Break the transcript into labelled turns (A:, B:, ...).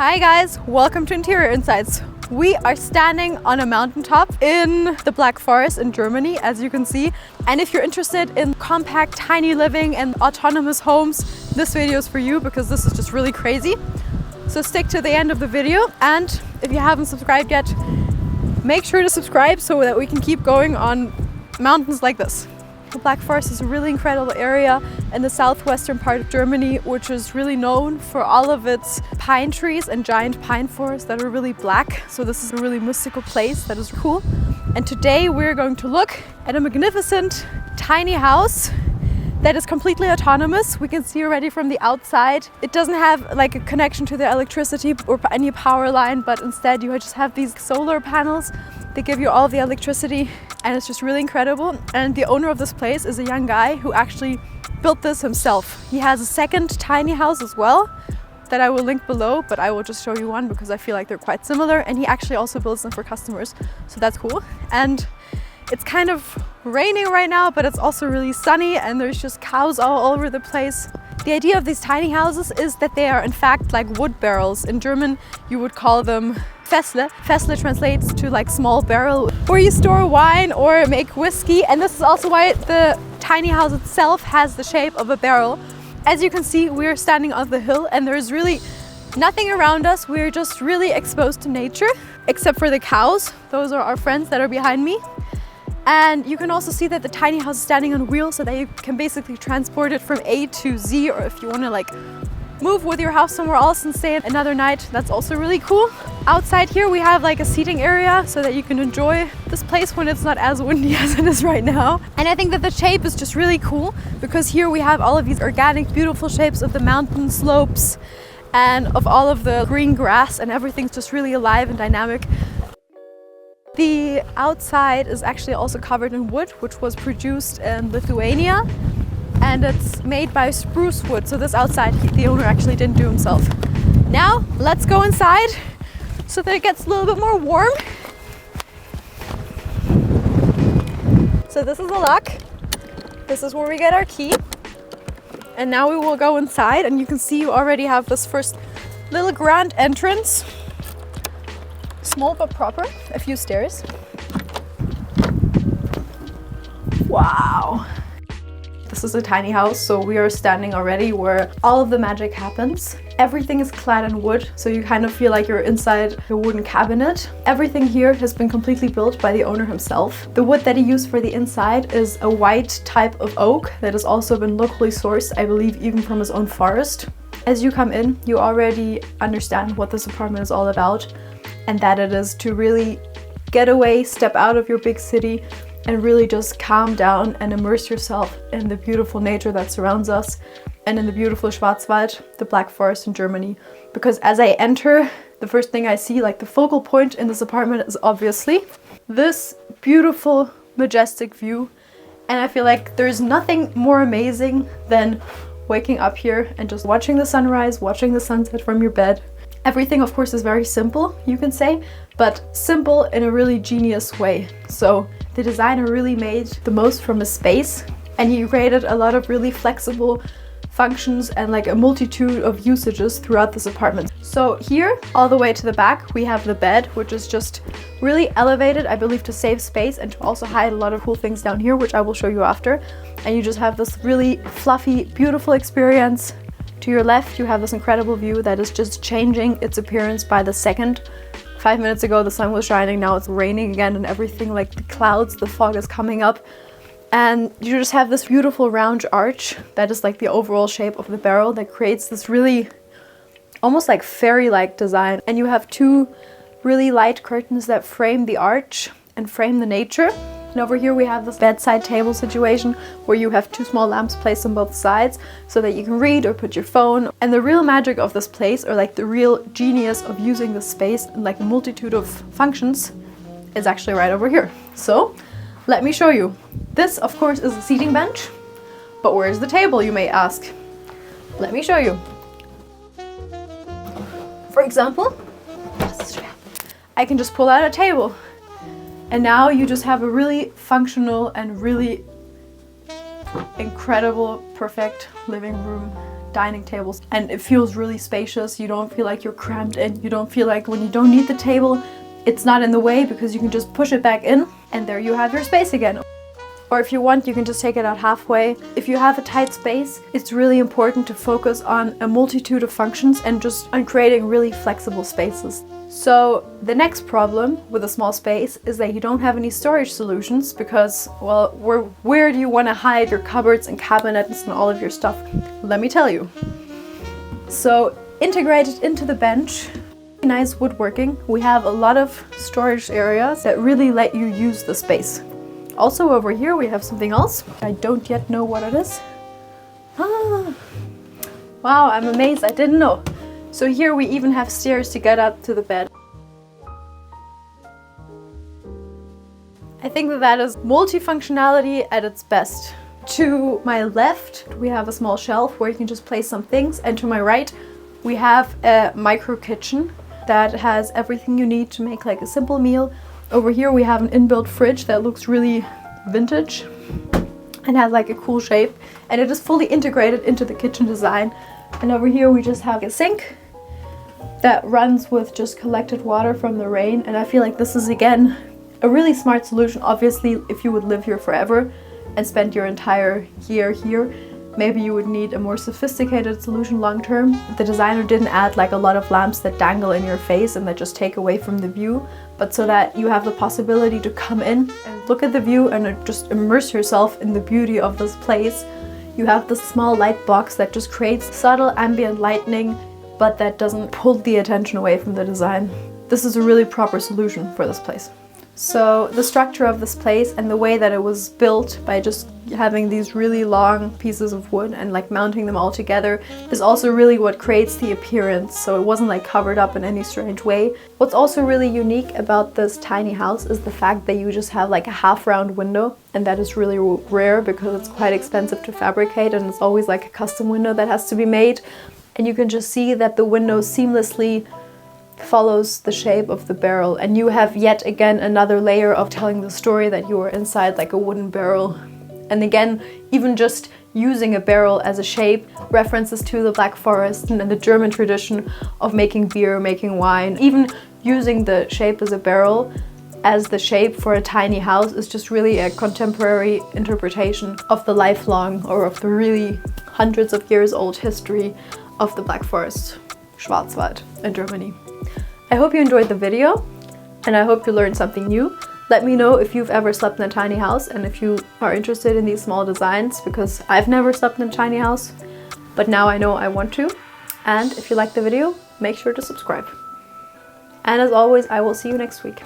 A: Hi guys, welcome to Interior Insights. We are standing on a mountaintop in the Black Forest in Germany, as you can see. And if you're interested in compact, tiny living and autonomous homes, this video is for you because this is just really crazy. So stick to the end of the video, and if you haven't subscribed yet, make sure to subscribe so that we can keep going on mountains like this. The Black Forest is a really incredible area in the southwestern part of Germany, which is really known for all of its pine trees and giant pine forests that are really black. So this is a really mystical place that is cool. And today we're going to look at a magnificent tiny house that is completely autonomous. We can see already from the outside. It doesn't have like a connection to the electricity or any power line, but instead you just have these solar panels. They give you all the electricity and it's just really incredible. And the owner of this place is a young guy who actually built this himself. He has a second tiny house as well that I will link below, but I will just show you one because I feel like they're quite similar, and he actually also builds them for customers. So that's cool. And it's kind of raining right now, but it's also really sunny and there's just cows all over the place. The idea of these tiny houses is that they are in fact like wood barrels. In German, you would call them Fässle. Fässle translates to like small barrel where you store wine or make whiskey. And this is also why the tiny house itself has the shape of a barrel. As you can see, we're standing on the hill and there's really nothing around us. We're just really exposed to nature, except for the cows. Those are our friends that are behind me. And you can also see that the tiny house is standing on wheels so that you can basically transport it from A to Z, or if you want to like move with your house somewhere else and stay another night, that's also really cool. Outside here we have like a seating area so that you can enjoy this place when it's not as windy as it is right now. And I think that the shape is just really cool because here we have all of these organic, beautiful shapes of the mountain slopes and of all of the green grass, and everything's just really alive and dynamic. The outside is actually also covered in wood, which was produced in Lithuania, and it's made by spruce wood. So this outside, the owner actually didn't do himself. Now, let's go inside so that it gets a little bit more warm. So this is the lock. This is where we get our key. And now we will go inside, and you can see you already have this first little grand entrance. Small but proper, a few stairs. Wow! This is a tiny house, so we are standing already where all of the magic happens. Everything is clad in wood, so you kind of feel like you're inside a wooden cabinet. Everything here has been completely built by the owner himself. The wood that he used for the inside is a white type of oak that has also been locally sourced, I believe even from his own forest. As you come in, you already understand what this apartment is all about, and that it is to really get away, step out of your big city, and really just calm down and immerse yourself in the beautiful nature that surrounds us and in the beautiful Schwarzwald, the Black Forest in Germany. Because as I enter, the first thing I see, like the focal point in this apartment, is obviously this beautiful, majestic view. And I feel like there's nothing more amazing than waking up here and just watching the sunrise, watching the sunset from your bed. Everything, of course, is very simple, you can say, but simple in a really genius way. So the designer really made the most from a space, and he created a lot of really flexible functions and like a multitude of usages throughout this apartment. So here, all the way to the back, we have the bed, which is just really elevated, I believe, to save space and to also hide a lot of cool things down here, which I will show you after. And you just have this really fluffy, beautiful experience. To your left, you have this incredible view that is just changing its appearance by the second. 5 minutes ago, the sun was shining, now it's raining again and everything, like the clouds, the fog is coming up. And you just have this beautiful round arch that is like the overall shape of the barrel that creates this really almost like fairy-like design. And you have two really light curtains that frame the arch and frame the nature. And over here we have this bedside table situation where you have two small lamps placed on both sides so that you can read or put your phone. And the real magic of this place, or like the real genius of using this space and like a multitude of functions, is actually right over here. So let me show you. This, of course, is a seating bench, but where's the table, you may ask? Let me show you. For example, I can just pull out a table. And now you just have a really functional and really incredible, perfect living room dining tables, and it feels really spacious. You don't feel like you're cramped in. You don't feel like when you don't need the table, it's not in the way because you can just push it back in and there you have your space again. Or if you want, you can just take it out halfway. If you have a tight space, it's really important to focus on a multitude of functions and just on creating really flexible spaces. So the next problem with a small space is that you don't have any storage solutions because, well, where do you want to hide your cupboards and cabinets and all of your stuff? Let me tell you. So integrated into the bench, nice woodworking, we have a lot of storage areas that really let you use the space. Also over here we have something else. I don't yet know what it is. Ah, wow, I'm amazed, I didn't know. So here we even have stairs to get up to the bed. I think that is multifunctionality at its best. To my left, we have a small shelf where you can just place some things, and to my right, we have a micro kitchen that has everything you need to make like a simple meal. Over here we have an inbuilt fridge that looks really vintage and has like a cool shape, and it is fully integrated into the kitchen design. And over here we just have a sink that runs with just collected water from the rain, and I feel like this is again a really smart solution. Obviously, if you would live here forever and spend your entire year here, maybe you would need a more sophisticated solution long term. The designer didn't add like a lot of lamps that dangle in your face and that just take away from the view, but so that you have the possibility to come in and look at the view and just immerse yourself in the beauty of this place. You have this small light box that just creates subtle ambient lighting, but that doesn't pull the attention away from the design. This is a really proper solution for this place. So the structure of this place and the way that it was built by just having these really long pieces of wood and like mounting them all together is also really what creates the appearance. So it wasn't like covered up in any strange way. What's also really unique about this tiny house is the fact that you just have like a half round window, and that is really rare because it's quite expensive to fabricate and it's always like a custom window that has to be made. And you can just see that the window seamlessly follows the shape of the barrel, and you have yet again another layer of telling the story that you are inside like a wooden barrel. And again, even just using a barrel as a shape references to the Black Forest and the German tradition of making beer, making wine. Even using the shape as a barrel as the shape for a tiny house is just really a contemporary interpretation of the lifelong, or of the really hundreds of years old history of the Black Forest, Schwarzwald in Germany. I hope you enjoyed the video, and I hope you learned something new. Let me know if you've ever slept in a tiny house and if you are interested in these small designs, because I've never slept in a tiny house, but now I know I want to. And if you liked the video, make sure to subscribe. And as always, I will see you next week.